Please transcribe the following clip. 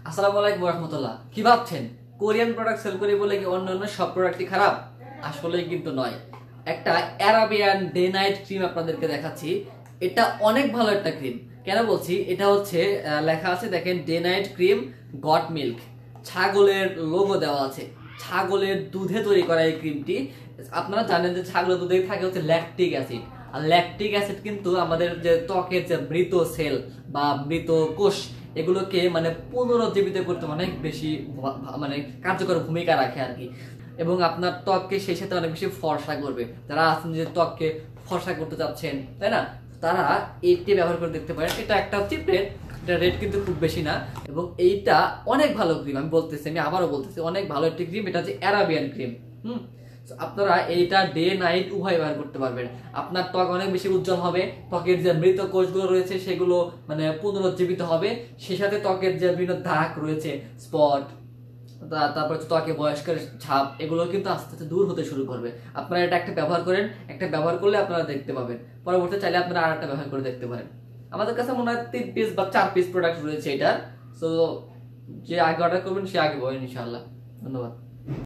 আসসালামু আলাইকুম রাহমাতুল্লাহ। কি ভাবছেন কোরিয়ান প্রোডাক্ট সেল করি বলে কি অন্যান্য সব প্রোডাক্টই খারাপ? আসলেই কিন্তু নয়। একটা অ্যারাবিয়ান ডে নাইট ক্রিম আপনাদেরকে দেখাচ্ছি। এটা অনেক ভালো একটা ক্রিম। কেন বলছি? এটা হচ্ছে লেখা আছে দেখেন, day night cream goat milk, ছাগলের লোগো দেওয়া আছে। ছাগলের দুধে তৈরি করা এই ক্রিমটি। আপনারা জানেন যে ছাগলের দুধে থাকে হচ্ছে ল্যাকটিক অ্যাসিড, আর ল্যাকটিক অ্যাসিড কিন্তু আমাদের যে ত্বকের যে মৃত সেল বা মৃত কোষ, এগুলোকে মানে পুনরুজ্জীবিত করতে অনেক বেশি মানে কার্যকর ভূমিকা রাখে আর কি। এবং আপনার ত্বককে সেই সাথে অনেক বেশি ফর্সা করবে। যারা আছেন যে ত্বককে ফর্সা করতে চাচ্ছেন, তাই না, তারা এইটি ব্যবহার করে দেখতে পারেন। এটা একটা চিপ রেট, এটা রেট কিন্তু খুব বেশি না। এবং এইটা অনেক ভালো ক্রিম, আমি বলতেছি, আমি আবারও বলতেছি, অনেক ভালো একটি ক্রিম। এটা হচ্ছে অ্যারাবিয়ান ক্রিম। আপনারা এইটা ডে নাইট উভয় ব্যবহার করতে পারবেন। আপনার ত্বক অনেক বেশি উজ্জ্বল হবে, ত্বকের যে মৃত কোষগুলো রয়েছে সেগুলো মানে পুনরুজ্জীবিত হবে। সেই সাথে ত্বকের যে বিভিন্ন দাগ রয়েছে, স্পট, তারপর ত্বকে বয়স্কের ছাপ, এগুলো কিন্তু আস্তে আস্তে দূর হতে শুরু করবে। আপনারা এটা একটা ব্যবহার করেন, একটা ব্যবহার করলে আপনারা দেখতে পাবেন। পরবর্তী চাইলে আপনারা আর একটা ব্যবহার করে দেখতে পারেন। আমাদের কাছে মনে হয় 3 পিস বা 4 পিস প্রোডাক্ট রয়েছে এটা। সো যে আগে অর্ডার করবেন সে আগে পাবেন ইনশাআল্লাহ। ধন্যবাদ।